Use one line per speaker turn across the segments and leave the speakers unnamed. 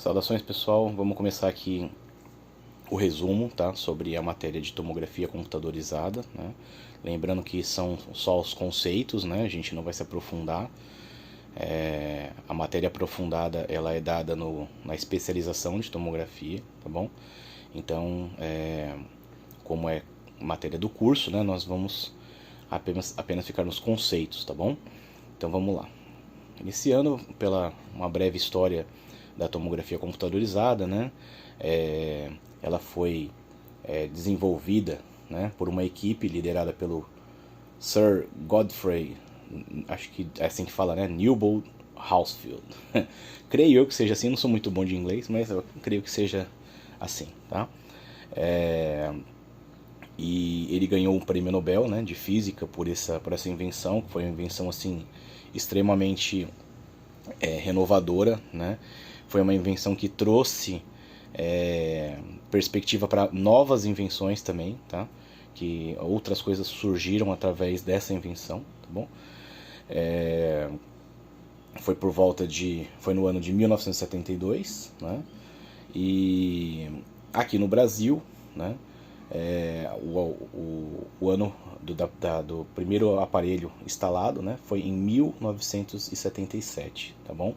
Saudações, pessoal, vamos começar aqui o resumo, tá, sobre a matéria de tomografia computadorizada, né? Lembrando que são só os conceitos, né? A gente não vai se aprofundar. A matéria aprofundada ela é dada na especialização de tomografia, tá bom? Então, como é matéria do curso, né, nós vamos apenas ficar nos conceitos, tá bom? Então vamos lá. Iniciando pela uma breve história da tomografia computadorizada, né? Ela foi desenvolvida, né, por uma equipe liderada pelo Sir Godfrey, acho que é assim que fala, né? Newbold Hounsfield. Creio eu que seja assim, não sou muito bom de inglês, mas eu creio que seja assim, tá? E ele ganhou um prêmio Nobel, né, de física por essa invenção, que foi uma invenção assim extremamente renovadora, né? Foi uma invenção que trouxe perspectiva para novas invenções também, tá? Que outras coisas surgiram através dessa invenção, tá bom? Foi no ano de 1972, né? E aqui no Brasil, né? O ano do primeiro aparelho instalado, né, foi em 1977, tá bom?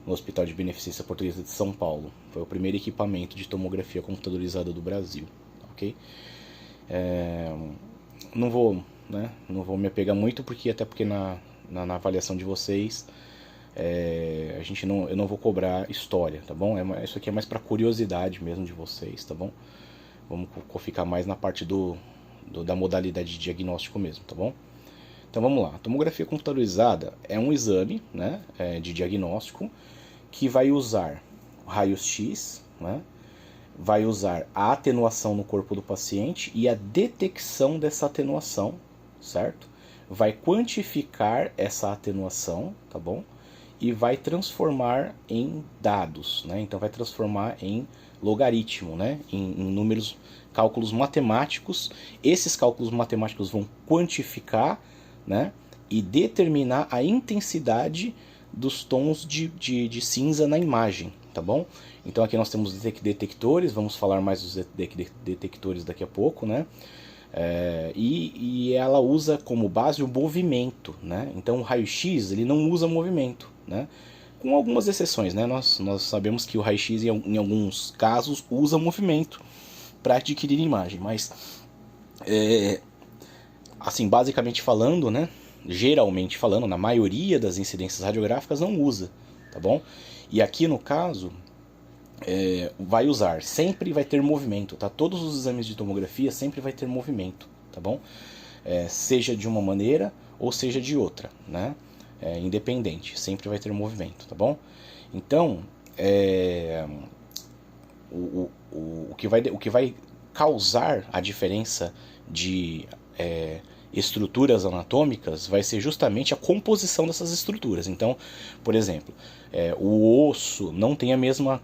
No Hospital de Beneficência Portuguesa de São Paulo. Foi o primeiro equipamento de tomografia computadorizada do Brasil, ok? Não vou me apegar muito, até porque na avaliação de vocês eu não vou cobrar história, tá bom? Isso aqui é mais para curiosidade mesmo de vocês, tá bom? Vamos ficar mais na parte da modalidade de diagnóstico mesmo, tá bom? Então vamos lá. A tomografia computadorizada é um exame, né, de diagnóstico que vai usar raios-x, né, vai usar a atenuação no corpo do paciente e a detecção dessa atenuação, certo? Vai quantificar essa atenuação, tá bom? E vai transformar em dados, né? Então vai transformar em logaritmo, né? Em números, cálculos matemáticos. Esses cálculos matemáticos vão quantificar, né, e determinar a intensidade dos tons de cinza na imagem, tá bom? Então aqui nós temos detectores, vamos falar mais dos detectores daqui a pouco, né? E ela usa como base o movimento, né? Então o raio-x ele não usa movimento, né? Com algumas exceções, né? Nós sabemos que o raio-x em alguns casos usa movimento para adquirir imagem, mas assim, basicamente falando, né? Geralmente falando, na maioria das incidências radiográficas não usa, tá bom? E aqui no caso vai usar, sempre vai ter movimento, tá? Todos os exames de tomografia sempre vai ter movimento, tá bom? Seja de uma maneira ou seja de outra, né? Independente, sempre vai ter movimento, tá bom? Então, o que vai causar a diferença de estruturas anatômicas vai ser justamente a composição dessas estruturas. Então, por exemplo, o osso não tem a mesma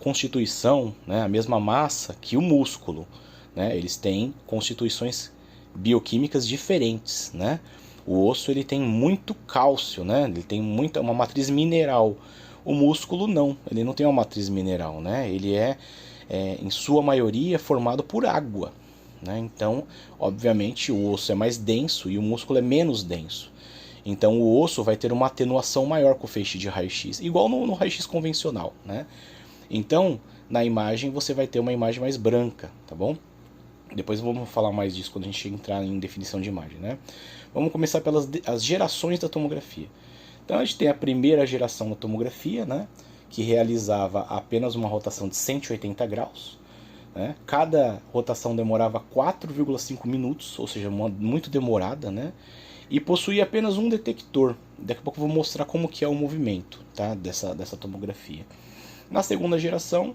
constituição, né, a mesma massa que o músculo, né? Eles têm constituições bioquímicas diferentes, né? O osso ele tem muito cálcio, né? Ele tem uma matriz mineral. O músculo não, ele não tem uma matriz mineral, né? Ele em sua maioria formado por água, né? Então, obviamente, o osso é mais denso e o músculo é menos denso. Então o osso vai ter uma atenuação maior com o feixe de raio-x, igual no raio-x convencional, né? Então, na imagem você vai ter uma imagem mais branca, tá bom? Depois vamos falar mais disso quando a gente entrar em definição de imagem, né? Vamos começar pelas as gerações da tomografia. Então a gente tem a primeira geração da tomografia, né, que realizava apenas uma rotação de 180 graus. Né? Cada rotação demorava 4,5 minutos, ou seja, muito demorada, né? E possuía apenas um detector. Daqui a pouco eu vou mostrar como que é o movimento, tá, dessa tomografia. Na segunda geração,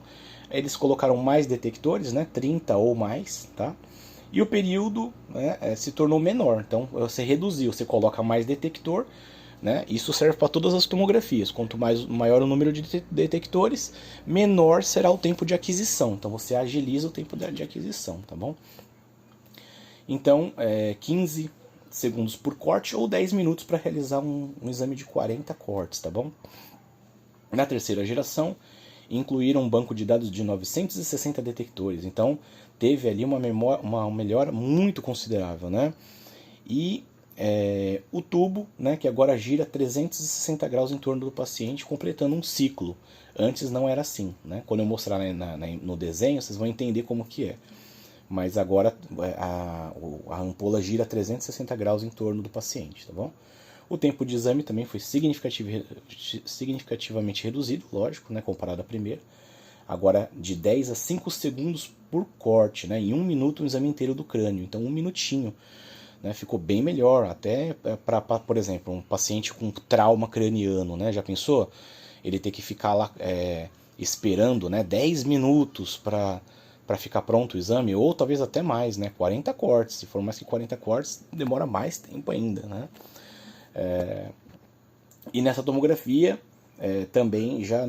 eles colocaram mais detectores, né, 30 ou mais, tá? E o período, né, se tornou menor. Então você reduziu, você coloca mais detector, né? Isso serve para todas as tomografias. Quanto maior o número de detectores, menor será o tempo de aquisição. Então você agiliza o tempo de aquisição, tá bom? Então, 15 segundos por corte ou 10 minutos para realizar um exame de 40 cortes, tá bom? Na terceira geração, incluíram um banco de dados de 960 detectores. Então, teve ali uma melhora muito considerável, né? E o tubo, né, que agora gira 360 graus em torno do paciente, completando um ciclo. Antes não era assim, né? Quando eu mostrar no desenho, vocês vão entender como que é. Mas agora a ampola gira 360 graus em torno do paciente, tá bom? O tempo de exame também foi significativamente reduzido, lógico, né, comparado à primeira. Agora de 10 a 5 segundos por corte, né? Em 1 minuto um exame inteiro do crânio, então 1 minutinho. Né, ficou bem melhor, até para, por exemplo, um paciente com trauma craniano, né, já pensou? Ele ter que ficar lá esperando, né, 10 minutos para ficar pronto o exame, ou talvez até mais, né, 40 cortes, se for mais que 40 cortes, demora mais tempo ainda, né. E nessa tomografia também já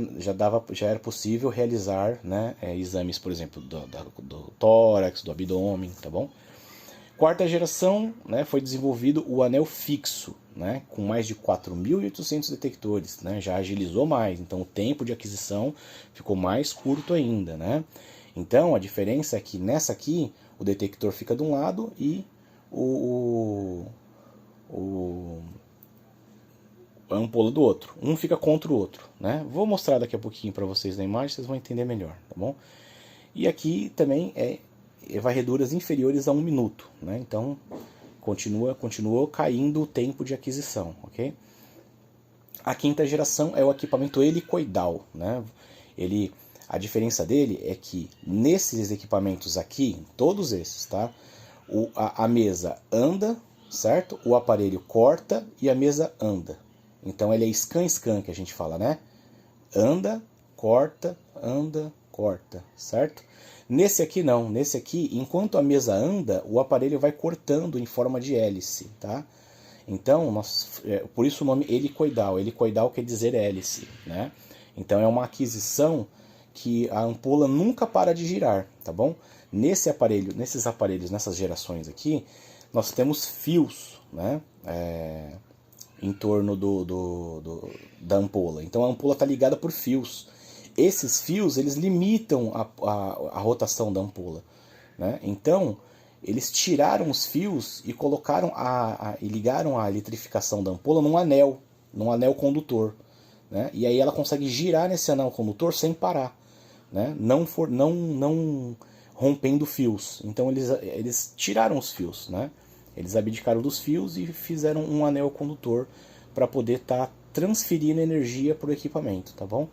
era possível realizar, né, exames, por exemplo, do tórax, do abdômen, tá bom? Quarta geração, né, foi desenvolvido o anel fixo, né, com mais de 4.800 detectores, né, já agilizou mais, então o tempo de aquisição ficou mais curto ainda, né. Então a diferença é que nessa aqui o detector fica de um lado e a ampola do outro, um fica contra o outro, né. Vou mostrar daqui a pouquinho para vocês na imagem, vocês vão entender melhor, tá bom? E aqui também varreduras inferiores a 1 minuto, né? Então continuou caindo o tempo de aquisição, ok? A quinta geração é o equipamento helicoidal, né? A diferença dele é que nesses equipamentos aqui, todos esses, tá? A mesa anda, certo? O aparelho corta e a mesa anda. Então ele é scan-scan que a gente fala, né? Anda, corta, certo? Nesse aqui não, nesse aqui, enquanto a mesa anda, o aparelho vai cortando em forma de hélice, tá? Então, por isso o nome helicoidal. Helicoidal quer dizer hélice, né? Então é uma aquisição que a ampola nunca para de girar, tá bom? Nesses aparelhos, nessas gerações aqui, nós temos fios, né? Em torno da ampola. Então a ampola está ligada por fios. Esses fios, eles limitam a rotação da ampola, né? Então, eles tiraram os fios e colocaram e ligaram a eletrificação da ampola num anel condutor, né? E aí ela consegue girar nesse anel condutor sem parar, né? Não rompendo fios. Então eles tiraram os fios, né? Eles abdicaram dos fios e fizeram um anel condutor para poder estar transferindo energia para o equipamento, tá bom?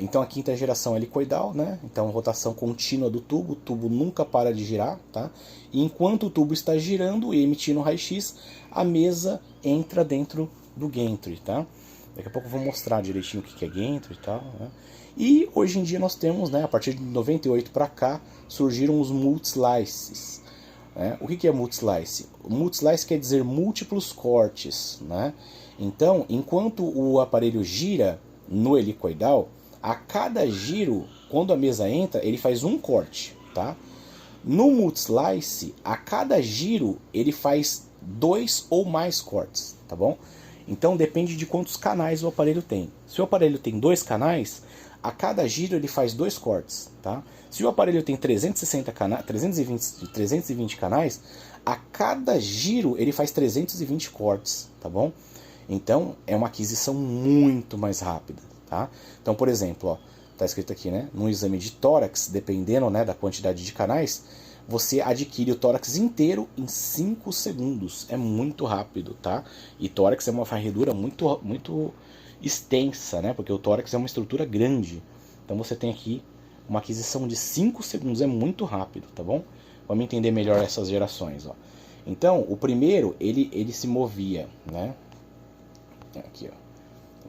Então a quinta geração é helicoidal, né? Então rotação contínua do tubo, o tubo nunca para de girar, tá? E enquanto o tubo está girando e emitindo raio-x, a mesa entra dentro do gantry, tá? Daqui a pouco eu vou mostrar direitinho o que é gantry e tal, né? E hoje em dia nós temos, né, a partir de 98 para cá, surgiram os multislices. O que é multislice? Multislice quer dizer múltiplos cortes, né? Então, enquanto o aparelho gira no helicoidal, a cada giro, quando a mesa entra, ele faz um corte, tá? No multislice, a cada giro, ele faz 2 ou mais cortes, tá bom? Então depende de quantos canais o aparelho tem. Se o aparelho tem 2 canais, a cada giro ele faz 2 cortes, tá? Se o aparelho tem 320 canais, a cada giro ele faz 320 cortes, tá bom? Então é uma aquisição muito mais rápida, tá? Então, por exemplo, ó, tá escrito aqui, né? No exame de tórax, dependendo, né, da quantidade de canais, você adquire o tórax inteiro em 5 segundos. É muito rápido, tá? E tórax é uma varredura muito extensa, né? Porque o tórax é uma estrutura grande. Então você tem aqui uma aquisição de 5 segundos, é muito rápido, tá bom? Vamos entender melhor essas gerações, ó. Então, o primeiro, ele se movia, né? Aqui, ó.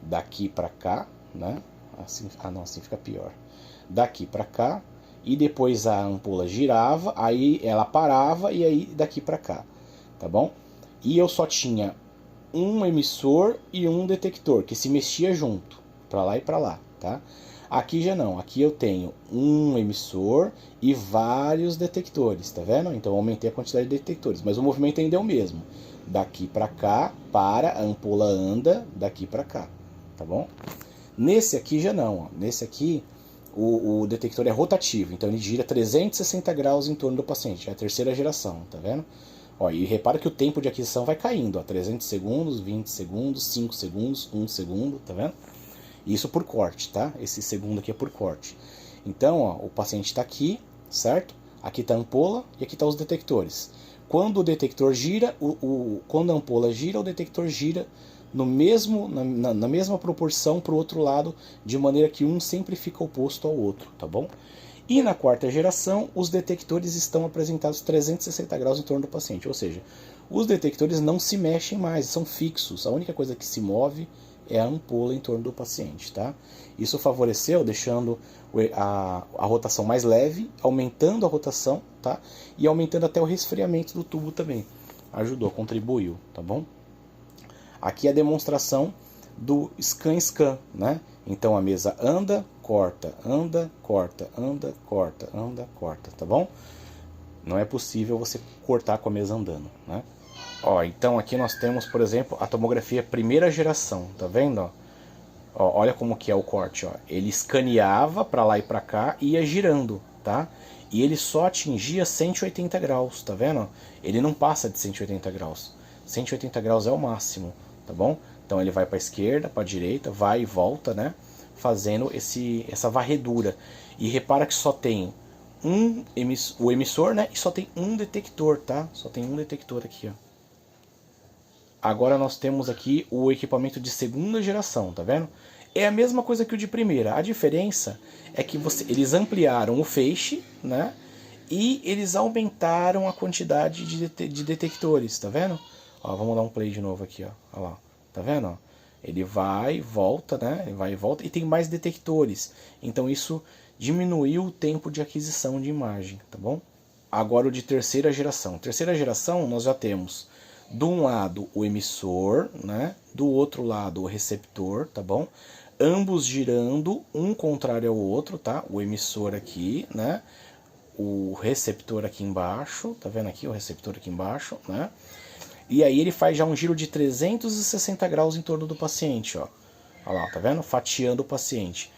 Daqui para cá, né? Assim, não, assim fica pior. Daqui para cá, e depois a ampola girava, aí ela parava e aí daqui para cá, tá bom? E eu só tinha um emissor e um detector que se mexia junto, para lá e para lá, tá? Aqui já não, aqui eu tenho um emissor e vários detectores, tá vendo? Então eu aumentei a quantidade de detectores, mas o movimento ainda é o mesmo. Daqui para cá, a ampola anda daqui para cá, tá bom? Nesse aqui já não, ó. Nesse aqui o detector é rotativo, então ele gira 360 graus em torno do paciente, é a terceira geração, tá vendo? Ó, e repara que o tempo de aquisição vai caindo, ó, 300 segundos, 20 segundos, 5 segundos, 1 segundo, tá vendo? Isso por corte, tá? Esse segundo aqui é por corte. Então, ó, o paciente está aqui, certo? Aqui está a ampola e aqui estão os detectores. Quando o detector gira, quando a ampola gira, o detector gira no mesmo, na mesma proporção para o outro lado, de maneira que um sempre fica oposto ao outro, tá bom? E na quarta geração, os detectores estão apresentados 360 graus em torno do paciente, ou seja, os detectores não se mexem mais, são fixos, a única coisa que se move é a ampola em torno do paciente, tá? Isso favoreceu, deixando a rotação mais leve, aumentando a rotação, tá? E aumentando até o resfriamento do tubo também. Ajudou, contribuiu, tá bom? Aqui é a demonstração do scan-scan, né? Então a mesa anda, corta, anda, corta, anda, corta, anda, corta, tá bom? Não é possível você cortar com a mesa andando, né? Ó, então aqui nós temos, por exemplo, a tomografia primeira geração, tá vendo? Ó, olha como que é o corte, ó. Ele escaneava para lá e para cá e ia girando, tá? E ele só atingia 180 graus, tá vendo? Ele não passa de 180 graus. 180 graus é o máximo, tá bom? Então ele vai para a esquerda, para a direita, vai e volta, né? Fazendo essa varredura. E repara que só tem o emissor, né? E só tem um detector, tá? Só tem um detector aqui, ó. Agora nós temos aqui o equipamento de segunda geração, tá vendo? É a mesma coisa que o de primeira. A diferença é que eles ampliaram o feixe, né? E eles aumentaram a quantidade de detectores, tá vendo? Ó, vamos dar um play de novo aqui, ó. Olha lá, tá vendo? Ó? Ele vai, volta, né? Ele vai e volta e tem mais detectores. Então isso diminuiu o tempo de aquisição de imagem, tá bom? Agora o de terceira geração. Terceira geração nós já temos de um lado o emissor, né? Do outro lado o receptor, tá bom? Ambos girando, um contrário ao outro, tá? O emissor aqui, né? O receptor aqui embaixo, tá vendo aqui o receptor aqui embaixo, né? E aí ele faz já um giro de 360 graus em torno do paciente, ó. Olha lá, tá vendo? Fatiando o paciente.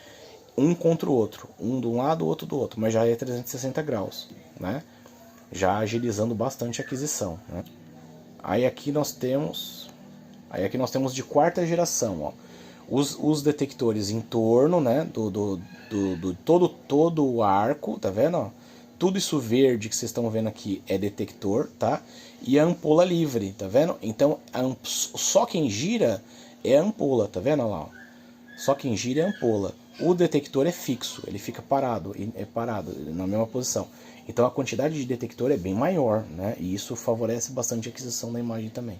Um contra o outro, um de um lado, o outro do outro, mas já é 360 graus, né? Já agilizando bastante a aquisição, né? Aí aqui nós temos de quarta geração, ó, os detectores em torno, né, todo o arco, tá vendo? Ó? Tudo isso verde que vocês estão vendo aqui é detector, tá? E a ampola livre, tá vendo? Então só quem gira é a ampola, tá vendo? Olha lá, ó. Só quem gira é a ampola. O detector é fixo, ele fica parado, na mesma posição. Então a quantidade de detector é bem maior, né? E isso favorece bastante a aquisição da imagem também.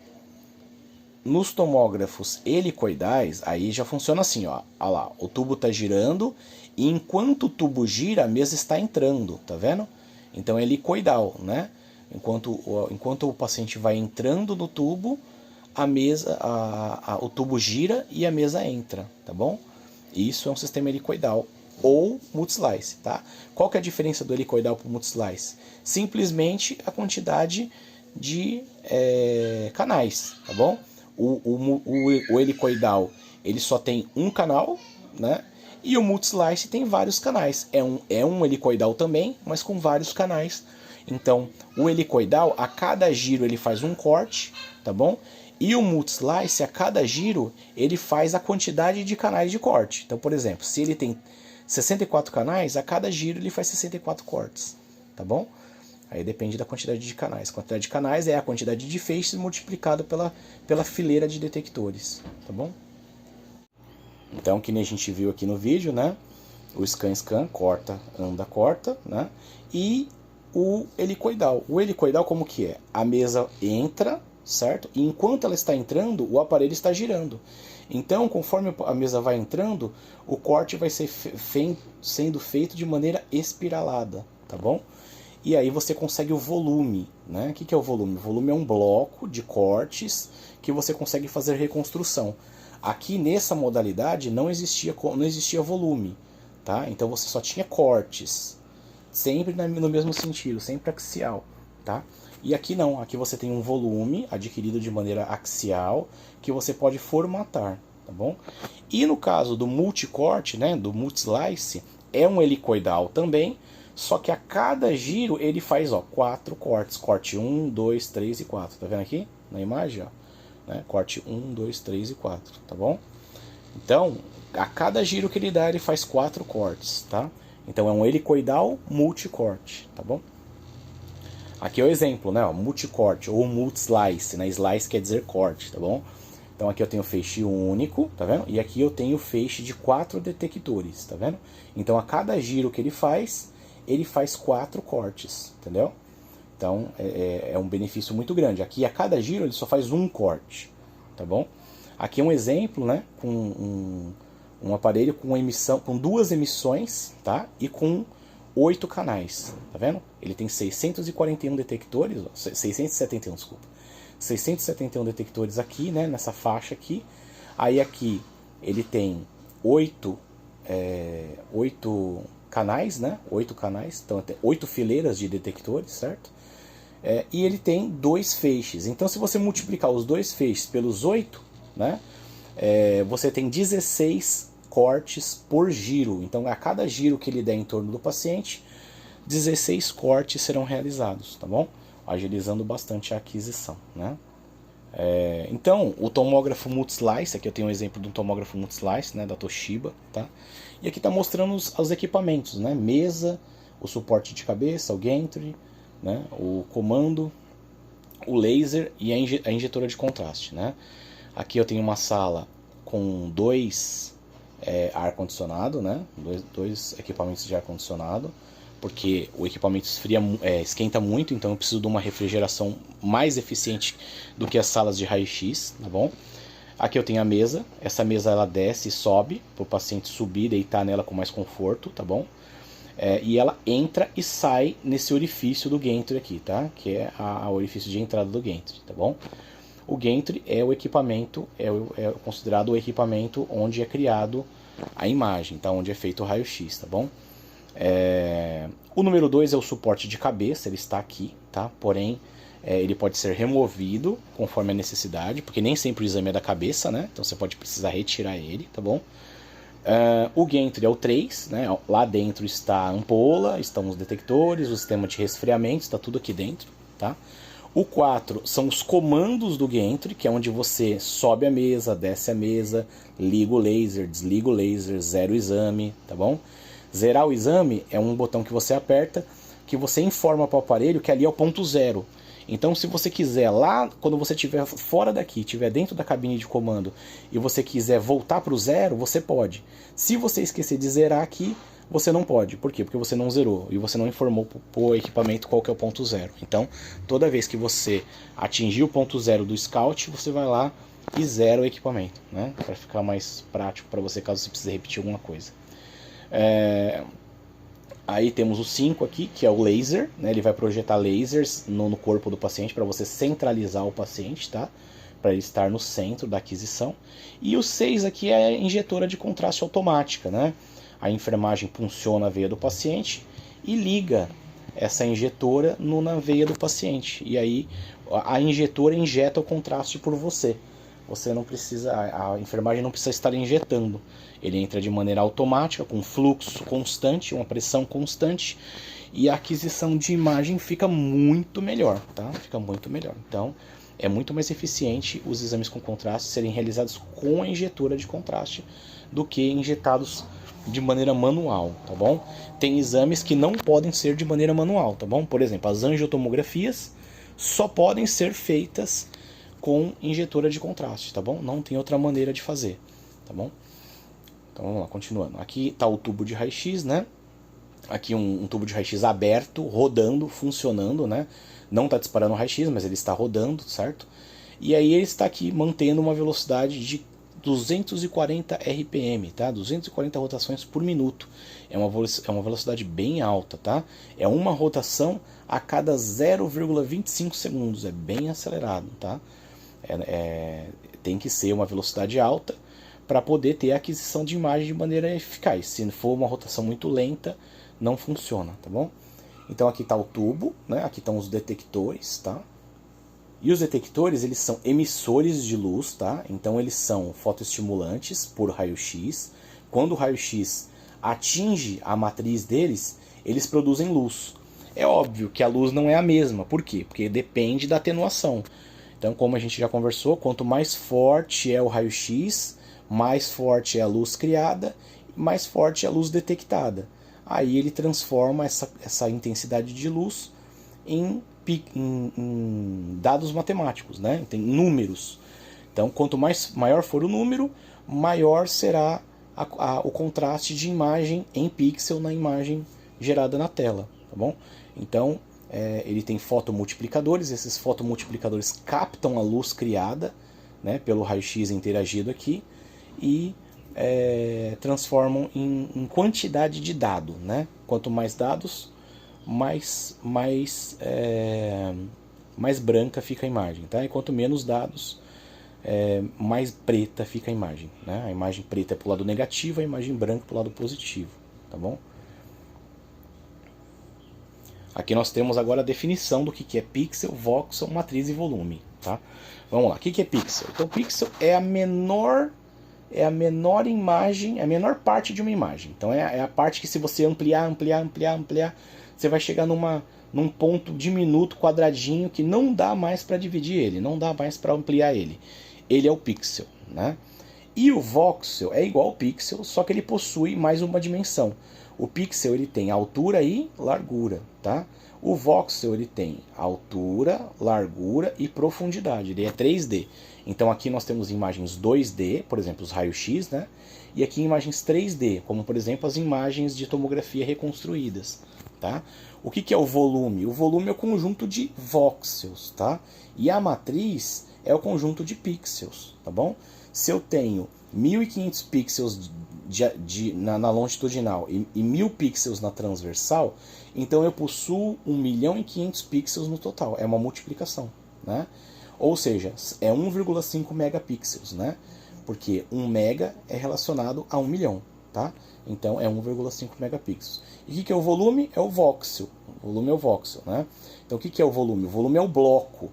Nos tomógrafos helicoidais, aí já funciona assim, ó. Olha lá, o tubo está girando e enquanto o tubo gira, a mesa está entrando, tá vendo? Então é helicoidal, né? Enquanto o paciente vai entrando no tubo, o tubo gira e a mesa entra, tá bom? Isso é um sistema helicoidal ou multislice, tá? Qual que é a diferença do helicoidal para o multislice? Simplesmente a quantidade de canais, tá bom? O helicoidal ele só tem um canal, né? E o multislice tem vários canais. É um helicoidal também, mas com vários canais. Então, o helicoidal, a cada giro ele faz um corte, tá bom? E o multislice, a cada giro, ele faz a quantidade de canais de corte. Então, por exemplo, se ele tem 64 canais, a cada giro ele faz 64 cortes, tá bom? Aí depende da quantidade de canais. A quantidade de canais é a quantidade de feixes multiplicado pela fileira de detectores, tá bom? Então, que nem a gente viu aqui no vídeo, né? O scan, corta, anda, corta, né? E o helicoidal. O helicoidal como que é? A mesa entra, certo? E enquanto ela está entrando, o aparelho está girando. Então, conforme a mesa vai entrando, o corte vai ser sendo feito de maneira espiralada, tá bom? E aí você consegue o volume, né? O que é o volume? O volume é um bloco de cortes que você consegue fazer reconstrução. Aqui nessa modalidade não existia volume, tá? Então você só tinha cortes, sempre no mesmo sentido, sempre axial, tá? E aqui não, aqui você tem um volume adquirido de maneira axial que você pode formatar, tá bom? E no caso do multicorte, né, do multislice, é um helicoidal também, só que a cada giro ele faz, ó, 4 cortes. Corte 1, 2, 3 e 4. Tá vendo aqui na imagem? Ó, né? Corte 1, 2, 3 e 4. Tá bom? Então, a cada giro que ele dá, ele faz 4 cortes. Tá? Então é um helicoidal multicorte. Tá bom? Aqui é o exemplo, né? Ó, multicorte ou multislice. Né? Slice quer dizer corte. Tá bom? Então aqui eu tenho feixe único, tá vendo? E aqui eu tenho feixe de 4 detectores, tá vendo? Então a cada giro que ele faz 4 cortes, entendeu? Então é um benefício muito grande. Aqui a cada giro ele só faz um corte, tá bom? Aqui é um exemplo, né? Com um aparelho com 2 emissões, tá? E com 8 canais, tá vendo? Ele tem 641 detectores, 671, desculpa. 671 detectores aqui, né, nessa faixa aqui. Aí aqui ele tem 8 canais, né? 8 canais, então tem 8 fileiras de detectores, certo? E ele tem 2 feixes. Então se você multiplicar os 2 feixes pelos 8, né, você tem 16 cortes por giro. Então a cada giro que ele der em torno do paciente, 16 cortes serão realizados, tá bom? Agilizando bastante a aquisição, né? Então, o tomógrafo multislice, aqui eu tenho um exemplo de um tomógrafo multislice, né, da Toshiba, tá? E aqui está mostrando os equipamentos, né? Mesa, o suporte de cabeça, o gantry, né? O comando, o laser e a injetora de contraste, né? Aqui eu tenho uma sala com 2 ar-condicionado, né? Dois equipamentos de ar-condicionado, porque o equipamento esquenta muito, então eu preciso de uma refrigeração mais eficiente do que as salas de raio-x, tá bom? Aqui eu tenho a mesa, essa mesa ela desce e sobe, para o paciente subir e deitar nela com mais conforto, tá bom? E ela entra e sai nesse orifício do gantry aqui, tá? Que é o orifício de entrada do gantry, tá bom? O gantry é o equipamento, é considerado o equipamento onde é criado a imagem, tá? Onde é feito o raio-x, tá bom? O número 2 é o suporte de cabeça, ele está aqui, tá? Porém, ele pode ser removido conforme a necessidade, porque nem sempre o exame é da cabeça, né? Então você pode precisar retirar ele, tá bom? O gantry é o 3, né? Lá dentro está a ampola, estão os detectores, o sistema de resfriamento, está tudo aqui dentro, tá? O 4 são os comandos do gantry, que é onde você sobe a mesa, desce a mesa, liga o laser, desliga o laser, zera o exame, tá bom? Zerar o exame é um botão que você aperta, que você informa para o aparelho que ali é o ponto zero. Então se você quiser lá, quando você estiver fora daqui, estiver dentro da cabine de comando, e você quiser voltar para o zero, você pode. Se você esquecer de zerar aqui, você não pode. Por quê? Porque você não zerou e você não informou para o equipamento qual que é o ponto zero. Então, toda vez que você atingir o ponto zero do Scout, você vai lá e zera o equipamento, né? Para ficar mais prático para você, caso você precise repetir alguma coisa. Aí temos o 5 aqui, que é o laser, né? Ele vai projetar lasers no corpo do paciente para você centralizar o paciente, tá? Para ele estar no centro da aquisição. E o 6 aqui é a injetora de contraste automática, né? A enfermagem punciona a veia do paciente e liga essa injetora na veia do paciente. E aí a injetora injeta o contraste por você. Você não precisa, a enfermagem não precisa estar injetando. Ele entra de maneira automática, com fluxo constante, uma pressão constante, e a aquisição de imagem fica muito melhor, tá? Fica muito melhor. Então, é muito mais eficiente os exames com contraste serem realizados com a injetora de contraste do que injetados de maneira manual, tá bom? Tem exames que não podem ser de maneira manual, tá bom? Por exemplo, as angiotomografias só podem ser feitas com injetora de contraste, tá bom? Não tem outra maneira de fazer, tá bom? Então vamos lá, continuando. Aqui está o tubo de raio-x, né? Aqui um tubo de raio-x aberto, rodando, funcionando, né? Não está disparando raio-x, mas ele está rodando, certo? E aí ele está aqui mantendo uma velocidade de 240 RPM, tá? 240 rotações por minuto. É uma velocidade bem alta, tá? É uma rotação a cada 0,25 segundos, é bem acelerado, tá? Tem que ser uma velocidade alta para poder ter a aquisição de imagem de maneira eficaz. Se for uma rotação muito lenta, não funciona, tá bom? Então aqui está o tubo, né? Aqui estão os detectores, tá? E os detectores, eles são emissores de luz, tá? Então eles são fotoestimulantes por raio-x. Quando o raio-x atinge a matriz deles, eles produzem luz. É óbvio que a luz não é a mesma. Por quê? Porque depende da atenuação. Então, como a gente já conversou, quanto mais forte é o raio-x, mais forte é a luz criada, mais forte é a luz detectada. Aí ele transforma essa intensidade de luz em dados matemáticos, né? Tem números. Então, quanto maior for o número, maior será o contraste de imagem em pixel na imagem gerada na tela, tá bom? Então, ele tem fotomultiplicadores, esses fotomultiplicadores captam a luz criada, né, pelo raio-x interagido aqui e transformam em quantidade de dado, né? Quanto mais dados, mais branca fica a imagem, tá? E quanto menos dados, mais preta fica a imagem, né? A imagem preta é para o lado negativo, a imagem branca para o lado positivo, tá bom? Aqui nós temos agora a definição do que é pixel, voxel, matriz e volume, tá? Vamos lá, o que é pixel? Então, pixel é a menor imagem, a menor parte de uma imagem. Então é a parte que, se você ampliar, você vai chegar num ponto diminuto, quadradinho, que não dá mais para dividir ele, não dá mais para ampliar ele. Ele é o pixel, né? E o voxel é igual ao pixel, só que ele possui mais uma dimensão. O pixel, ele tem altura e largura, tá? O voxel, ele tem altura, largura e profundidade. Ele é 3D. Então aqui nós temos imagens 2D, por exemplo, os raios-x, né? E aqui imagens 3D, como por exemplo as imagens de tomografia reconstruídas, tá? O que é o volume? O volume é o conjunto de voxels, tá? E a matriz é o conjunto de pixels, tá bom? Se eu tenho 1500 pixels na longitudinal e 1000 pixels na transversal, então eu possuo 1.500.000 pixels no total. É uma multiplicação, né? Ou seja, é 1,5 megapixels, né? Porque 1 mega é relacionado a 1 milhão, tá? Então é 1,5 megapixels. E o que é o volume? É o voxel. O volume é o voxel, né? Então o que é o volume? O volume é o bloco,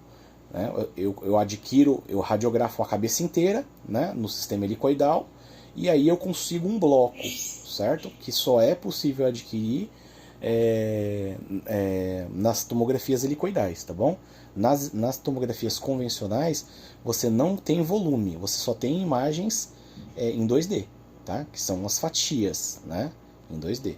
né? Eu radiografo a cabeça inteira, né, no sistema helicoidal, e aí eu consigo um bloco, certo? Que só é possível adquirir nas tomografias helicoidais, tá bom? Nas tomografias convencionais, você não tem volume, você só tem imagens em 2D, tá? Que são as fatias, né? Em 2D.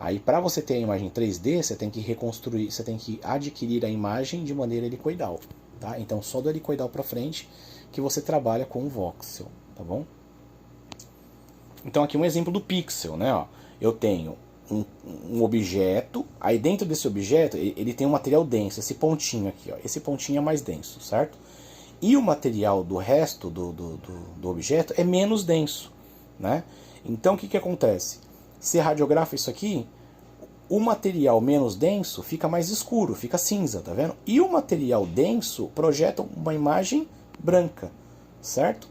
Aí, para você ter a imagem 3D, você tem que reconstruir, você tem que adquirir a imagem de maneira helicoidal, tá? Então, só do helicoidal para frente que você trabalha com o voxel, tá bom? Então, aqui um exemplo do pixel, né? Ó, eu tenho um objeto, aí dentro desse objeto ele tem um material denso, esse pontinho aqui, ó, esse pontinho é mais denso, certo? E o material do resto do objeto é menos denso, né? Então o que acontece? Se radiografa isso aqui, o material menos denso fica mais escuro, fica cinza, tá vendo? E o material denso projeta uma imagem branca, certo?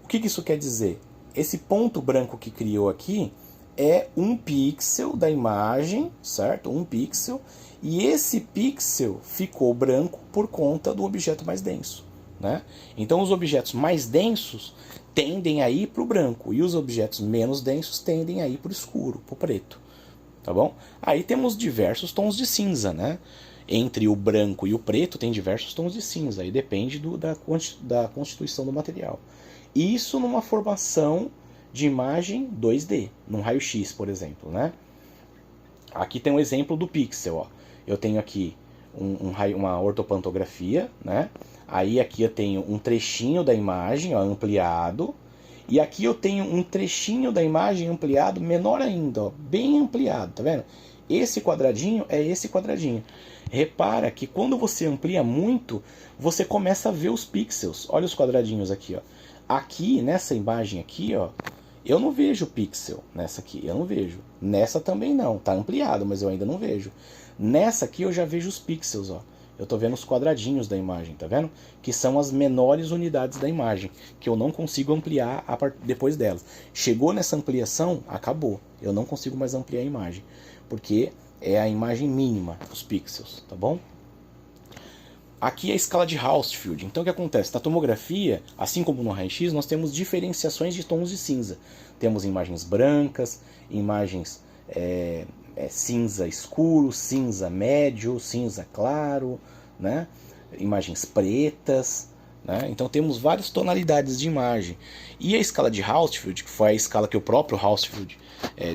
O que isso quer dizer? Esse ponto branco que criou aqui é um pixel da imagem, certo? Um pixel. E esse pixel ficou branco por conta do objeto mais denso, né? Então os objetos mais densos tendem a ir para o branco e os objetos menos densos tendem a ir para o escuro, para o preto, tá bom? Aí temos diversos tons de cinza, né? Entre o branco e o preto tem diversos tons de cinza, aí depende da constituição do material. Isso numa formação de imagem 2D, num raio-x, por exemplo, né? Aqui tem um exemplo do pixel, ó. Eu tenho aqui uma ortopantografia, né? Aí aqui eu tenho um trechinho da imagem, ó, ampliado, e aqui eu tenho um trechinho da imagem ampliado menor ainda, ó, bem ampliado, tá vendo? Esse quadradinho é esse quadradinho. Repara que quando você amplia muito, você começa a ver os pixels. Olha os quadradinhos aqui, ó. Aqui, nessa imagem aqui, ó, eu não vejo pixel. Nessa aqui, eu não vejo. Nessa também não. Tá ampliado, mas eu ainda não vejo. Nessa aqui eu já vejo os pixels, ó. Eu tô vendo os quadradinhos da imagem, tá vendo? Que são as menores unidades da imagem, que eu não consigo ampliar depois delas. Chegou nessa ampliação, acabou. Eu não consigo mais ampliar a imagem, porque é a imagem mínima, os pixels, tá bom? Aqui é a escala de Hounsfield. Então o que acontece? Na tomografia, assim como no raio-x, nós temos diferenciações de tons de cinza. Temos imagens brancas, imagens cinza escuro, cinza médio, cinza claro, né? Imagens pretas. Né? Então temos várias tonalidades de imagem. E a escala de Hounsfield, que foi a escala que o próprio Hounsfield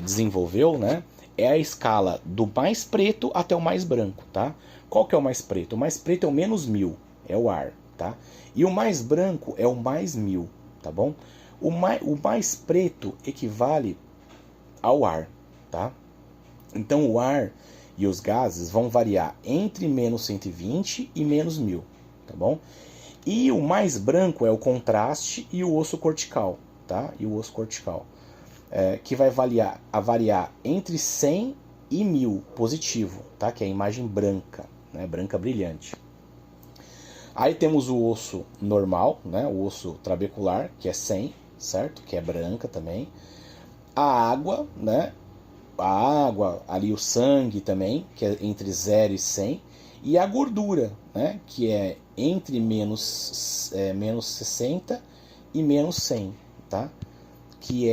desenvolveu, né? É a escala do mais preto até o mais branco, tá? Qual que é o mais preto? O mais preto é o -1000, é o ar, tá? E o mais branco é o mais 1000, tá bom? O mais preto equivale ao ar, tá? Então o ar e os gases vão variar entre -120 e -1000, tá bom? E o mais branco é o contraste e o osso cortical, tá? E o osso cortical, que vai variar entre 100 e 1000 positivo, tá? Que é a imagem branca, né? Branca brilhante. Aí temos o osso normal, né? O osso trabecular, que é 100, certo? Que é branca também. A água, né? A água, ali o sangue também, que é entre 0 e 100. E a gordura, né? Que é entre menos 60 e menos 100, tá? Que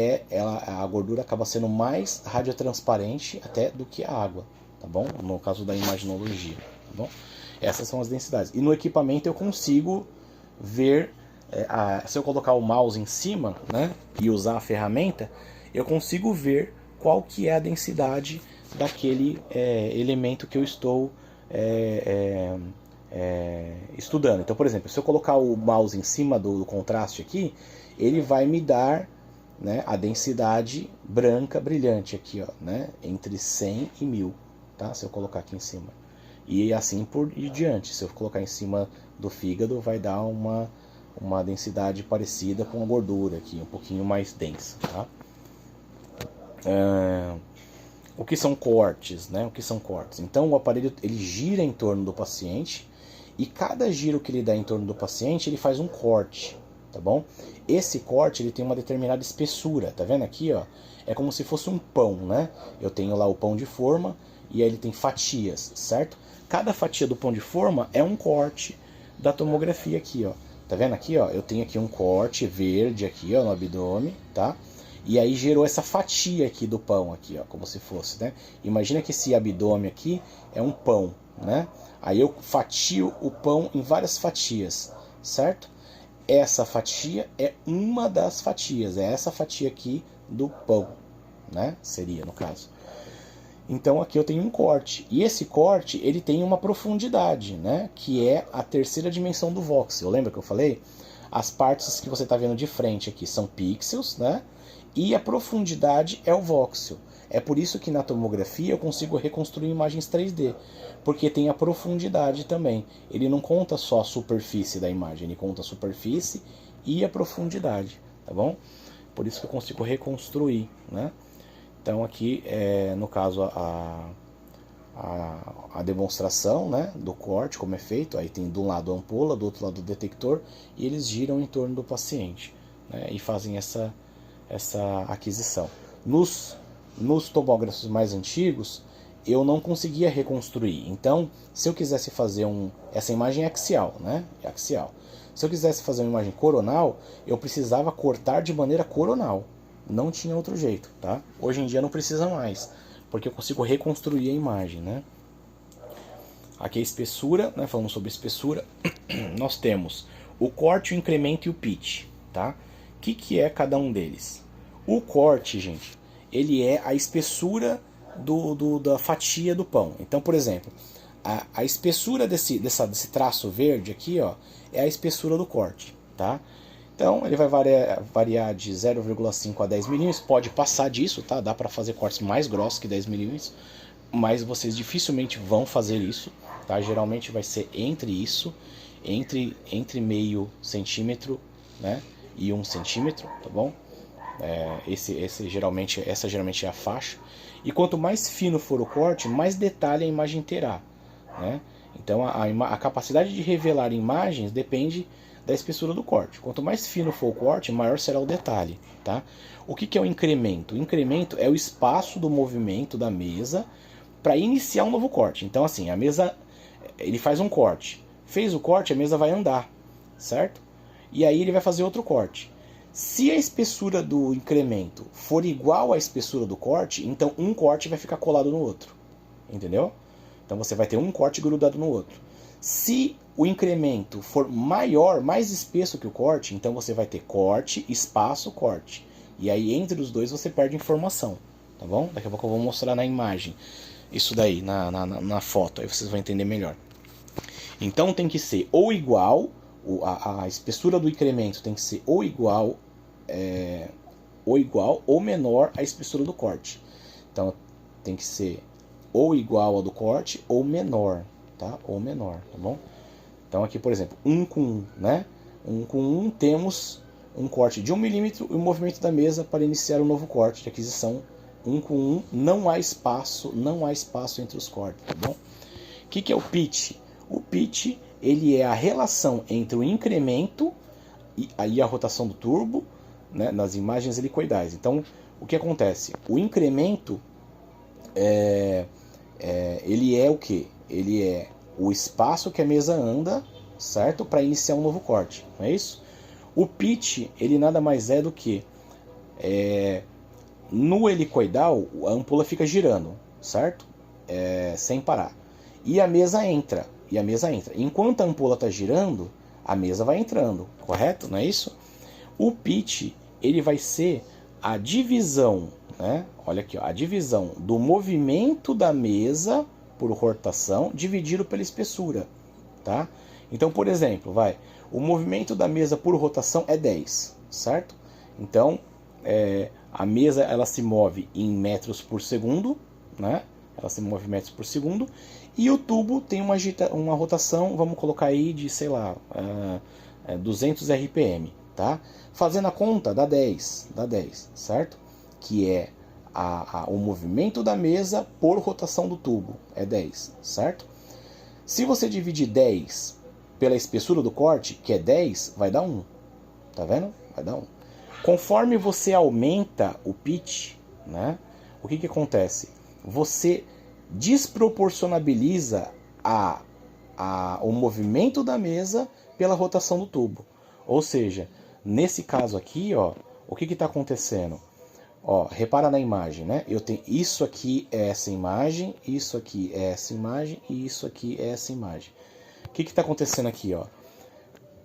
a gordura acaba sendo mais radiotransparente até do que a água, tá bom? No caso da imaginologia, tá bom? Essas são as densidades. E no equipamento eu consigo ver, se eu colocar o mouse em cima, né, e usar a ferramenta, eu consigo ver qual que é a densidade daquele elemento que eu estou estudando. Então, por exemplo, se eu colocar o mouse em cima do contraste aqui, ele vai me dar, né, a densidade branca brilhante aqui, ó, né, entre 100 e 1000, tá? Se eu colocar aqui em cima. E assim por diante. Se eu colocar em cima do fígado, vai dar uma densidade parecida com a gordura aqui, um pouquinho mais densa, tá? O que são cortes, né? O que são cortes? Então o aparelho ele gira em torno do paciente e cada giro que ele dá em torno do paciente ele faz um corte, tá bom? Esse corte ele tem uma determinada espessura, tá vendo aqui, ó? É como se fosse um pão, né? Eu tenho lá o pão de forma e aí ele tem fatias, certo? Cada fatia do pão de forma é um corte da tomografia aqui, ó. Tá vendo aqui, ó? Eu tenho aqui um corte verde aqui, ó, no abdômen, tá? E aí gerou essa fatia aqui do pão aqui, ó, como se fosse, né? Imagina que esse abdômen aqui é um pão, né? Aí eu fatio o pão em várias fatias, certo? Essa fatia é uma das fatias, é essa fatia aqui do pão, né? Seria, no caso. Então aqui eu tenho um corte, e esse corte ele tem uma profundidade, né? Que é a terceira dimensão do voxel. Lembra que eu falei? As partes que você está vendo de frente aqui são pixels, né? E a profundidade é o voxel. É por isso que na tomografia eu consigo reconstruir imagens 3D, porque tem a profundidade também. Ele não conta só a superfície da imagem, ele conta a superfície e a profundidade, tá bom? Por isso que eu consigo reconstruir, né? Então aqui, no caso, a demonstração, né, do corte, como é feito. Aí tem de um lado a ampola, do outro lado o detector, e eles giram em torno do paciente, né, e fazem essa aquisição. Nos tomógrafos mais antigos, eu não conseguia reconstruir. Então, se eu quisesse fazer essa imagem é axial, né, é axial. Se eu quisesse fazer uma imagem coronal, eu precisava cortar de maneira coronal. Não tinha outro jeito, tá? Hoje em dia não precisa mais, porque eu consigo reconstruir a imagem, né? Aqui a espessura, né? Falando sobre espessura, nós temos o corte, o incremento e o pitch, tá? O que é cada um deles? O corte, gente, ele é a espessura da fatia do pão. Então, por exemplo, a espessura desse traço verde aqui, ó, é a espessura do corte, tá? Então ele vai variar de 0,5 a 10 milímetros, pode passar disso, tá? Dá para fazer cortes mais grossos que 10 milímetros, mas vocês dificilmente vão fazer isso, tá? Geralmente vai ser entre isso, entre meio centímetro, né? E 1 centímetro, tá bom? Essa geralmente é a faixa. E quanto mais fino for o corte, mais detalhe a imagem terá, né? Então a capacidade de revelar imagens depende da espessura do corte. Quanto mais fino for o corte, maior será o detalhe, tá? O que é o incremento? O incremento é o espaço do movimento da mesa para iniciar um novo corte. Então assim, a mesa, ele faz um corte, Fez o corte, a mesa vai andar, certo? E aí ele vai fazer outro corte. Se a espessura do incremento for igual à espessura do corte, então um corte vai ficar colado no outro, entendeu? Então você vai ter um corte grudado no outro. Se o incremento for maior, mais espesso que o corte, então você vai ter corte, espaço, corte. E aí entre os dois você perde informação, tá bom? Daqui a pouco eu vou mostrar na imagem isso daí, na foto, aí vocês vão entender melhor. Então tem que ser ou igual, a espessura do incremento tem que ser ou igual ou menor à espessura do corte. Então tem que ser ou igual ao do corte ou menor, tá? Ou menor, tá bom? Então aqui, por exemplo, 1 com 1, né? 1 com 1 temos um corte de 1 milímetro e o movimento da mesa para iniciar um novo corte de aquisição 1 com 1, não há espaço entre os cortes, tá bom? O que é o pitch? O pitch, ele é a relação entre o incremento e aí a rotação do turbo, né, nas imagens helicoidais. Então, o que acontece? O incremento, ele é o quê? Ele é o espaço que a mesa anda, certo? Para iniciar um novo corte, não é isso? O pitch, ele nada mais é do que... no helicoidal, a ampola fica girando, certo? Sem parar. E a mesa entra. Enquanto a ampola está girando, a mesa vai entrando, correto? Não é isso? O pitch, ele vai ser a divisão, né? Olha aqui, ó, a divisão do movimento da mesa por rotação dividido pela espessura, tá? Então, por exemplo, o movimento da mesa por rotação é 10, certo? Então, a mesa ela se move em metros por segundo, né? Ela se move em metros por segundo. E o tubo tem uma rotação, vamos colocar aí de, sei lá, 200 RPM, tá? Fazendo a conta, dá 10, certo? Que é o movimento da mesa por rotação do tubo, é 10, certo? Se você dividir 10 pela espessura do corte, que é 10, vai dar 1, tá vendo? Vai dar 1. Conforme você aumenta o pitch, né, o que acontece? Você desproporcionabiliza o movimento da mesa pela rotação do tubo. Ou seja, nesse caso aqui, ó, o que está acontecendo? Ó, repara na imagem, né? Eu tenho isso aqui é essa imagem, isso aqui é essa imagem e isso aqui é essa imagem. O que está acontecendo aqui, ó?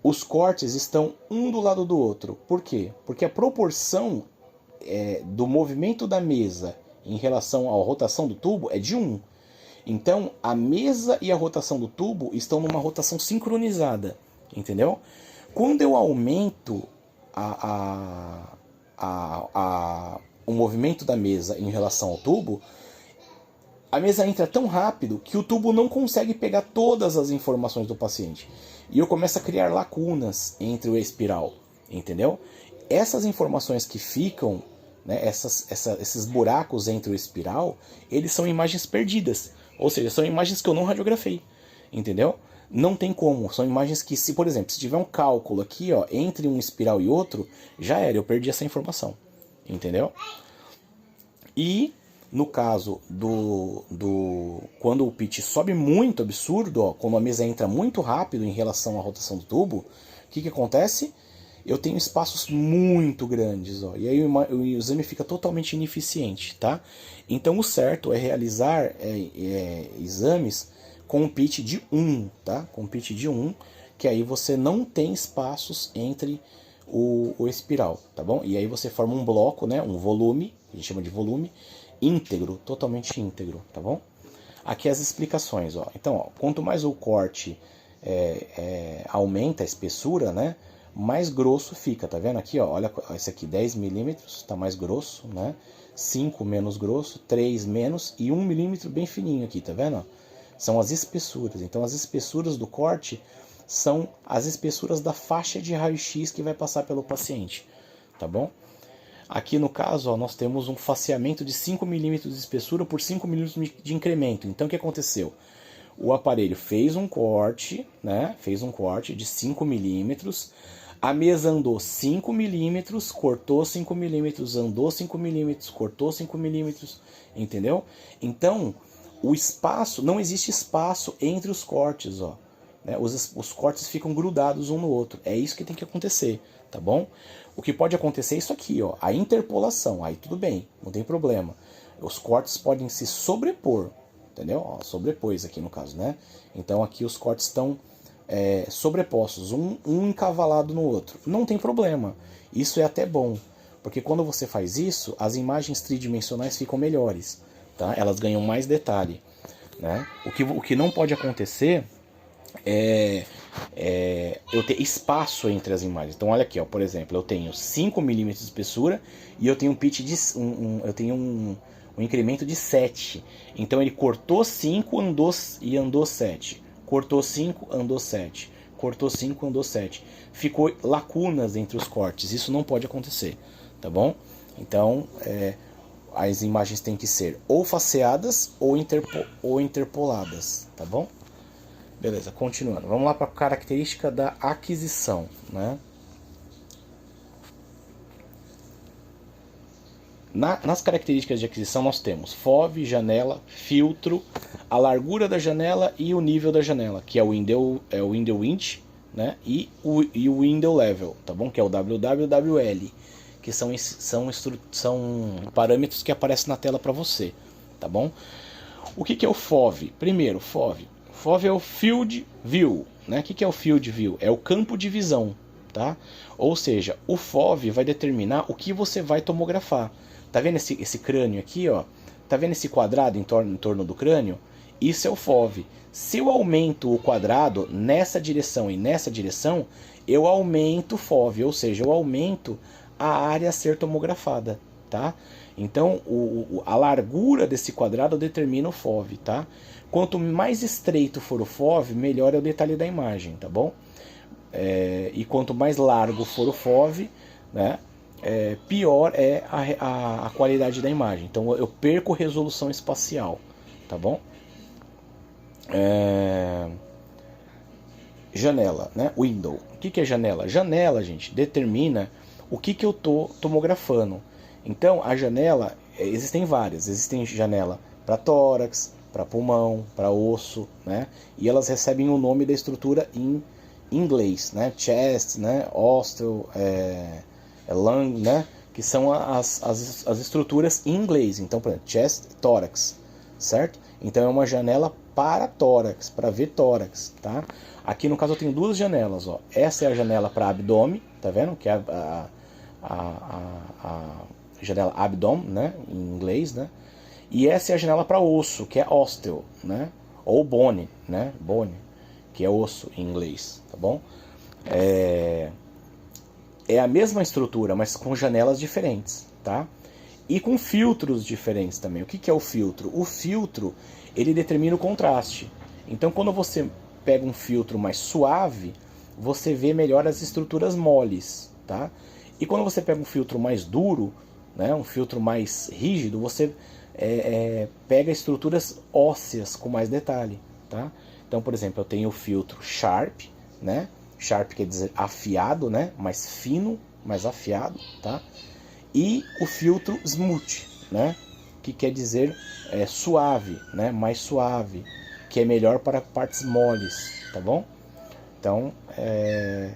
Os cortes estão um do lado do outro. Por quê? Porque a proporção do movimento da mesa em relação à rotação do tubo é de 1. Então, a mesa e a rotação do tubo estão numa rotação sincronizada, entendeu? Quando eu aumento o movimento da mesa em relação ao tubo, a mesa entra tão rápido que o tubo não consegue pegar todas as informações do paciente. E eu começo a criar lacunas entre o espiral, entendeu? Essas informações que ficam, né, esses buracos entre o espiral, eles são imagens perdidas. Ou seja, são imagens que eu não radiografei, entendeu? Não tem como, são imagens que, se por exemplo, se tiver um cálculo aqui, ó, entre um espiral e outro, já era, eu perdi essa informação, entendeu? E no caso quando o pitch sobe muito absurdo, ó, quando a mesa entra muito rápido em relação à rotação do tubo, o que acontece? Eu tenho espaços muito grandes, ó, e aí o exame fica totalmente ineficiente, tá? Então o certo é realizar exames com um pitch de 1, tá? Com um pitch de 1, que aí você não tem espaços entre o espiral, tá bom? E aí você forma um bloco, né? Um volume, a gente chama de volume, íntegro, totalmente íntegro, tá bom? Aqui as explicações, ó. Então, ó, quanto mais o corte aumenta a espessura, né? Mais grosso fica, tá vendo aqui, ó? Olha, esse aqui 10 milímetros, tá mais grosso, né? 5 menos grosso, 3 menos e 1 milímetro bem fininho aqui, tá vendo? Ó? São as espessuras. Então as espessuras do corte são as espessuras da faixa de raio-x que vai passar pelo paciente, tá bom? Aqui no caso, ó, nós temos um faceamento de 5 milímetros de espessura por 5 milímetros de incremento. Então o que aconteceu? O aparelho fez um corte, né? Fez um corte de 5 milímetros. A mesa andou 5 milímetros, cortou 5 milímetros, andou 5 milímetros, cortou 5 milímetros, entendeu? Então, o espaço, não existe espaço entre os cortes, ó. né? Os cortes ficam grudados um no outro. É isso que tem que acontecer, tá bom? O que pode acontecer é isso aqui, ó, a interpolação. Aí tudo bem, não tem problema. Os cortes podem se sobrepor, entendeu? Ó, sobrepôs aqui no caso, né? Então aqui os cortes estão sobrepostos, um encavalado no outro. Não tem problema. Isso é até bom, porque quando você faz isso, as imagens tridimensionais ficam melhores, tá? Elas ganham mais detalhe, né? O que não pode acontecer eu ter espaço entre as imagens. Então olha aqui, ó, por exemplo, eu tenho 5 mm de espessura e eu tenho um pitch de eu tenho um incremento de 7. Então ele cortou 5 e andou 7. Cortou 5, andou 7. Cortou 5, andou 7. Ficou lacunas entre os cortes. Isso não pode acontecer, tá bom? Então as imagens têm que ser ou faceadas ou interpoladas, tá bom? Beleza, continuando. Vamos lá para a característica da aquisição, né? Nas características de aquisição nós temos FOV, janela, filtro, a largura da janela e o nível da janela, que é o window inch, né? E o window level, tá bom? Que é o WWWL, que são parâmetros que aparecem na tela para você, tá bom? O que é o FOV? Primeiro, FOV é o Field View, né? O que é o Field View? É o campo de visão, tá? Ou seja, o FOV vai determinar o que você vai tomografar. Tá vendo esse crânio aqui, ó? Tá vendo esse quadrado em torno do crânio? Isso é o FOV. Se eu aumento o quadrado nessa direção e nessa direção, eu aumento o FOV, ou seja, eu aumento a área a ser tomografada, tá? Então, a largura desse quadrado determina o FOV, tá? Quanto mais estreito for o FOV, melhor é o detalhe da imagem, tá bom? E quanto mais largo for o FOV, né, pior é a qualidade da imagem. Então eu perco resolução espacial, tá bom? Janela, né? Window. O que é janela? Janela, gente, determina o que eu tô tomografando. Então a janela, existem várias. Existem janela para tórax, para pulmão, para osso, né? E elas recebem o nome da estrutura em inglês, né? Chest, né? Osteo, lung, né? Que são as estruturas em inglês. Então, por exemplo, chest, tórax, certo? Então é uma janela para tórax, para ver tórax, tá? Aqui no caso eu tenho duas janelas, ó. Essa é a janela para abdômen, tá vendo? Que é a janela abdômen, né? Em inglês, né? E essa é a janela para osso, que é osteo, né? Ou bone, né? Bone, que é osso em inglês, tá bom? É a mesma estrutura, mas com janelas diferentes, tá? E com filtros diferentes também. O que é o filtro? O filtro, ele determina o contraste. Então, quando você pega um filtro mais suave, você vê melhor as estruturas moles, tá? E quando você pega um filtro mais duro, né, um filtro mais rígido, você pega estruturas ósseas com mais detalhe, tá? Então, por exemplo, eu tenho o filtro Sharp, né? Sharp quer dizer afiado, né? Mais fino, mais afiado, tá? E o filtro Smooth, né? Que quer dizer suave, né? Mais suave, que é melhor para partes moles, tá bom? Então, é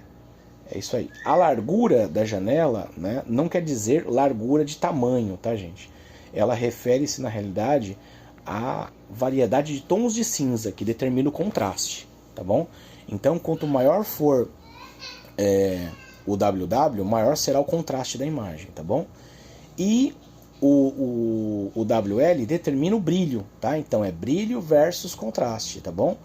isso aí. A largura da janela, né, não quer dizer largura de tamanho, tá, gente? Ela refere-se, na realidade, à variedade de tons de cinza que determina o contraste, tá bom? Então, quanto maior for o WW, maior será o contraste da imagem, tá bom? E o WL determina o brilho, tá? Então, é brilho versus contraste, tá bom?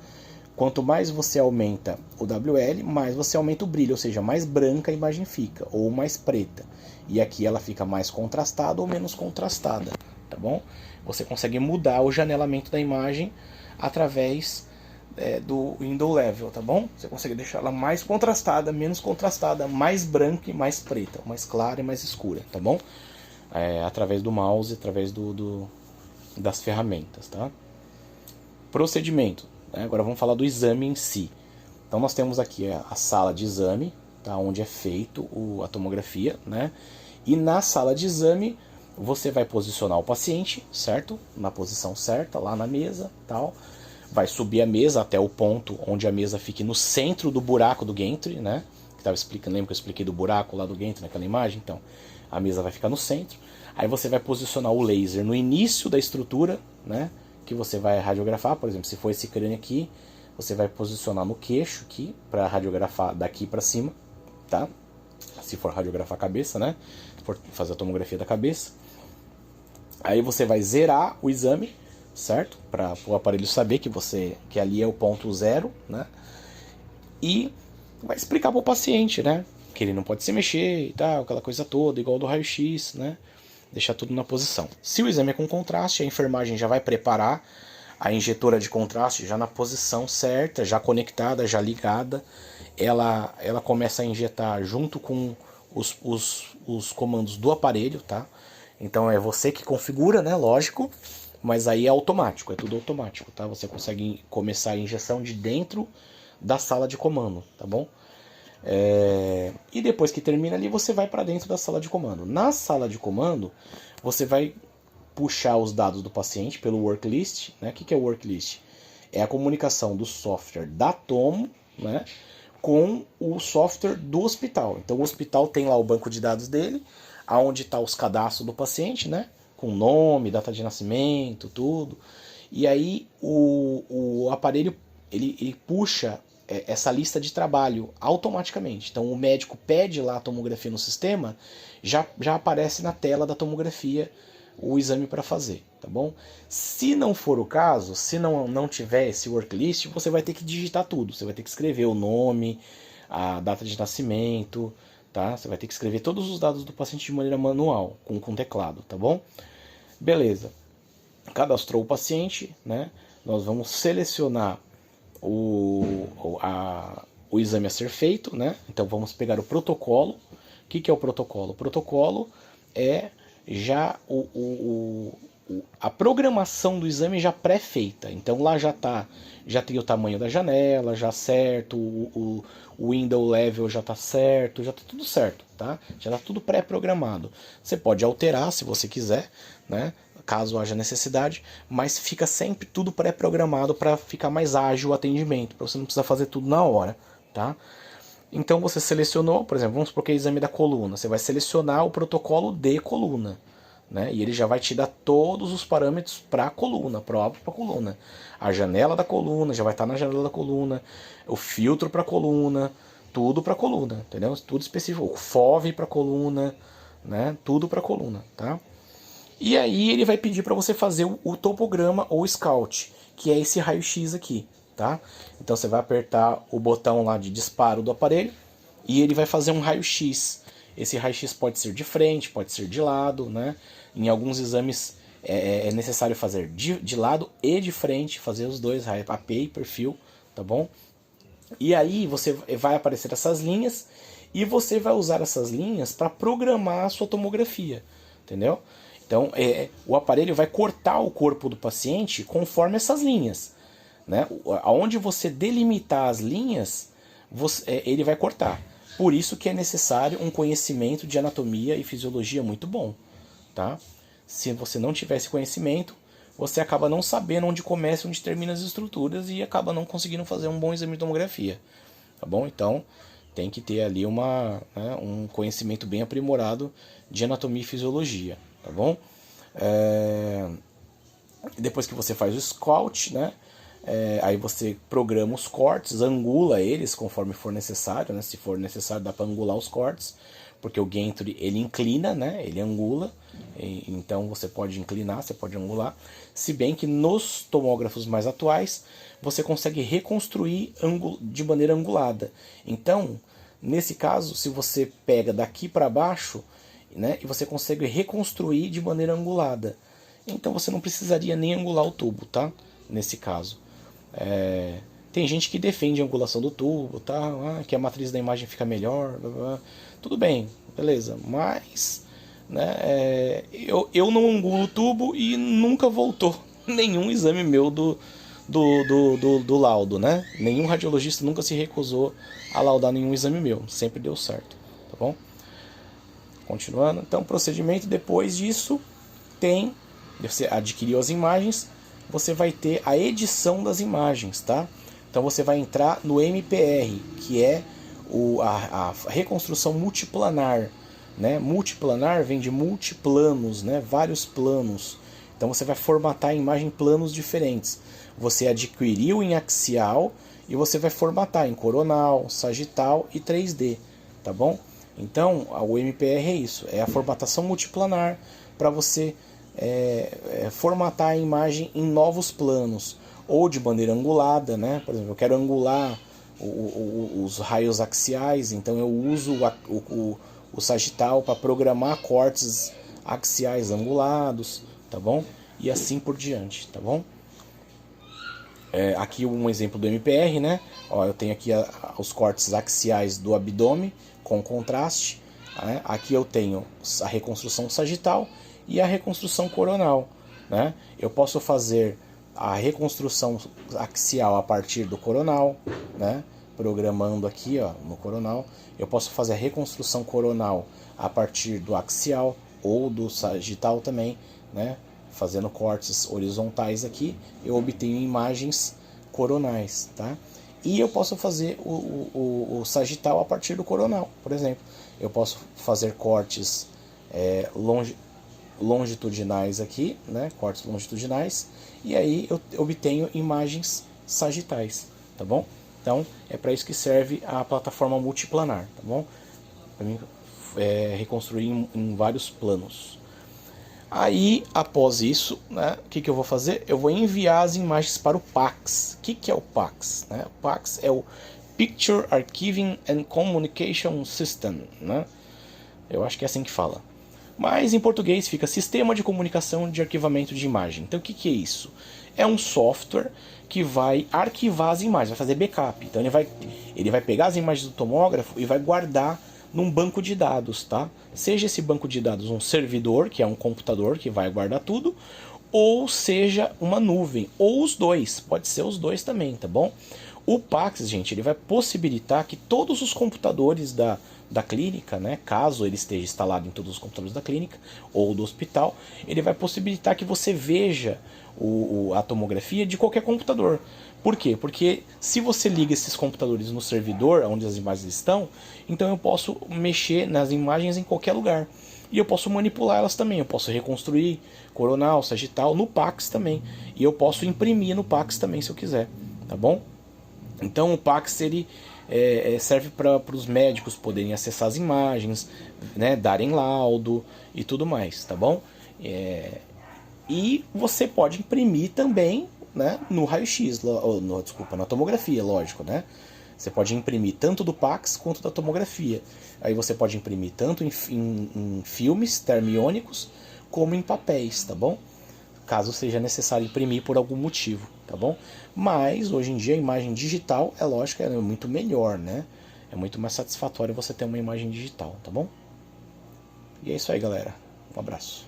Quanto mais você aumenta o WL, mais você aumenta o brilho, ou seja, mais branca a imagem fica, ou mais preta. E aqui ela fica mais contrastada ou menos contrastada, tá bom? Você consegue mudar o janelamento da imagem através do window level, tá bom? Você consegue deixar ela mais contrastada, menos contrastada, mais branca e mais preta, mais clara e mais escura, tá bom? Através do mouse, através das ferramentas, tá? Procedimento. Agora vamos falar do exame em si. Então nós temos aqui a sala de exame, tá, onde é feito a tomografia, né? E na sala de exame você vai posicionar o paciente, certo? Na posição certa, lá na mesa, tal. vai subir a mesa até o ponto onde a mesa fique no centro do buraco do gantry, né? Que tava explicando, lembra que eu expliquei do buraco lá do gantry naquela imagem? Então, a mesa vai ficar no centro. Aí você vai posicionar o laser no início da estrutura, né? Que você vai radiografar, por exemplo, se for esse crânio aqui, você vai posicionar no queixo aqui, para radiografar daqui para cima, tá? Se for radiografar a cabeça, né? Se for fazer a tomografia da cabeça. Aí você vai zerar o exame, certo? Para o aparelho saber que ali é o ponto zero, né? E vai explicar para o paciente, né? Que ele não pode se mexer e tal, aquela coisa toda, igual do raio-x, né? Deixar tudo na posição. Se o exame é com contraste, a enfermagem já vai preparar a injetora de contraste já na posição certa, já conectada, já ligada. Ela começa a injetar junto com os comandos do aparelho, tá? Então é você que configura, né? Lógico, mas aí é automático, é tudo automático, tá? Você consegue começar a injeção de dentro da sala de comando, tá bom? E depois que termina ali, você vai para dentro da sala de comando. Na sala de comando, você vai puxar os dados do paciente pelo worklist, né? O que é o worklist? É a comunicação do software da Tomo, né, com o software do hospital. Então o hospital tem lá o banco de dados dele, aonde está os cadastros do paciente, né, com nome, data de nascimento, tudo. E aí o aparelho ele puxa essa lista de trabalho automaticamente. Então o médico pede lá a tomografia no sistema, já aparece na tela da tomografia o exame para fazer, tá bom? Se não for o caso, se não tiver esse worklist, você vai ter que digitar tudo. Você vai ter que escrever o nome, a data de nascimento, tá? Você vai ter que escrever todos os dados do paciente de maneira manual, com teclado, tá bom? Beleza. Cadastrou o paciente, né? Nós vamos selecionar o exame a ser feito, né? Então vamos pegar o protocolo. O que é o protocolo? O protocolo é já a programação do exame já pré-feita. Então lá já tem o tamanho da janela, já certo, o window level já está certo, já está tudo certo, tá? Já está tudo pré-programado. Você pode alterar se você quiser, né? Caso haja necessidade, mas fica sempre tudo pré-programado para ficar mais ágil o atendimento, para você não precisar fazer tudo na hora, tá? Então você selecionou, por exemplo, vamos supor que é exame da coluna, você vai selecionar o protocolo de coluna, né? E ele já vai te dar todos os parâmetros para a coluna, próprio para a coluna. A janela da coluna já vai estar na janela da coluna, o filtro para a coluna, tudo para a coluna, entendeu? Tudo específico, o FOV para a coluna, né? Tudo para a coluna, tá? E aí ele vai pedir para você fazer o topograma ou scout, que é esse raio-x aqui, tá? Então você vai apertar o botão lá de disparo do aparelho e ele vai fazer um raio-x. Esse raio-x pode ser de frente, pode ser de lado, né? Em alguns exames é necessário fazer de lado e de frente, fazer os dois, AP e perfil, tá bom? E aí você vai aparecer essas linhas e você vai usar essas linhas para programar a sua tomografia, entendeu? Então, o aparelho vai cortar o corpo do paciente conforme essas linhas, né? Aonde você delimitar as linhas, ele vai cortar. Por isso que é necessário um conhecimento de anatomia e fisiologia muito bom, tá? Se você não tiver esse conhecimento, você acaba não sabendo onde começa e onde termina as estruturas e acaba não conseguindo fazer um bom exame de tomografia, tá bom? Então, tem que ter ali um conhecimento bem aprimorado de anatomia e fisiologia, tá bom? Depois que você faz o scout, né? Aí você programa os cortes, angula eles conforme for necessário, né? Se for necessário dá para angular os cortes, porque o gantry ele inclina, né? Ele angula, então você pode inclinar, você pode angular. Se bem que nos tomógrafos mais atuais você consegue reconstruir de maneira angulada. Então, nesse caso, se você pega daqui para baixo, né, e você consegue reconstruir de maneira angulada, então você não precisaria nem angular o tubo, tá? Nesse caso. Tem gente que defende a angulação do tubo, tá? Que a matriz da imagem fica melhor, blá, blá. Tudo bem, beleza, mas né, eu não angulo o tubo e nunca voltou nenhum exame meu do laudo, né? Nenhum radiologista nunca se recusou a laudar nenhum exame meu, sempre deu certo, tá bom? Continuando, então procedimento depois disso você adquiriu as imagens, você vai ter a edição das imagens, tá? Então você vai entrar no MPR, que é a reconstrução multiplanar, né? Multiplanar vem de multiplanos, né? Vários planos. Então você vai formatar a imagem em planos diferentes. Você adquiriu em axial e você vai formatar em coronal, sagital e 3D, tá bom? Então o MPR é isso, é a formatação multiplanar para você formatar a imagem em novos planos, ou de maneira angulada, né? Por exemplo, eu quero angular os raios axiais, então eu uso o sagital para programar cortes axiais angulados, tá bom? E assim por diante, tá bom? Aqui um exemplo do MPR, né? Ó, eu tenho aqui os cortes axiais do abdômen com contraste, né? Aqui eu tenho a reconstrução sagital e a reconstrução coronal, né? Eu posso fazer a reconstrução axial a partir do coronal, né? Programando aqui, ó, no coronal. Eu posso fazer a reconstrução coronal a partir do axial ou do sagital também, né? Fazendo cortes horizontais aqui, eu obtenho imagens coronais, tá? E eu posso fazer o sagital a partir do coronal, por exemplo. Eu posso fazer cortes longitudinais aqui, né? Cortes longitudinais, e aí eu obtenho imagens sagitais, tá bom? Então é para isso que serve a plataforma multiplanar, tá bom? Para mim reconstruir em vários planos. Aí, após isso, né, o que eu vou fazer? Eu vou enviar as imagens para o PAX. O que é o PAX? Né? O PAX é o Picture Archiving and Communication System, né? Eu acho que é assim que fala. Mas em português fica Sistema de Comunicação de Arquivamento de Imagem. Então o que é isso? É um software que vai arquivar as imagens, vai fazer backup. Então ele vai pegar as imagens do tomógrafo e vai guardar num banco de dados, tá? Seja esse banco de dados um servidor, que é um computador que vai guardar tudo, ou seja uma nuvem, ou os dois, pode ser os dois também, tá bom? O PAX, gente, ele vai possibilitar que todos os computadores da clínica, né, caso ele esteja instalado em todos os computadores da clínica ou do hospital, ele vai possibilitar que você veja a tomografia de qualquer computador. Por quê? Porque se você liga esses computadores no servidor, onde as imagens estão, então eu posso mexer nas imagens em qualquer lugar. E eu posso manipular elas também, eu posso reconstruir coronal, sagital, no PAX também. E eu posso imprimir no PAX também se eu quiser, tá bom? Então o PAX ele serve para os médicos poderem acessar as imagens, né, darem laudo e tudo mais, tá bom? E você pode imprimir também, né, no raio-x, desculpa, na tomografia, lógico, né? Você pode imprimir tanto do PAX quanto da tomografia. Aí você pode imprimir tanto em filmes termiônicos como em papéis, tá bom? Caso seja necessário imprimir por algum motivo, tá bom? Mas hoje em dia a imagem digital, é lógico, é muito melhor, né? É muito mais satisfatório você ter uma imagem digital, tá bom? E é isso aí, galera. Um abraço.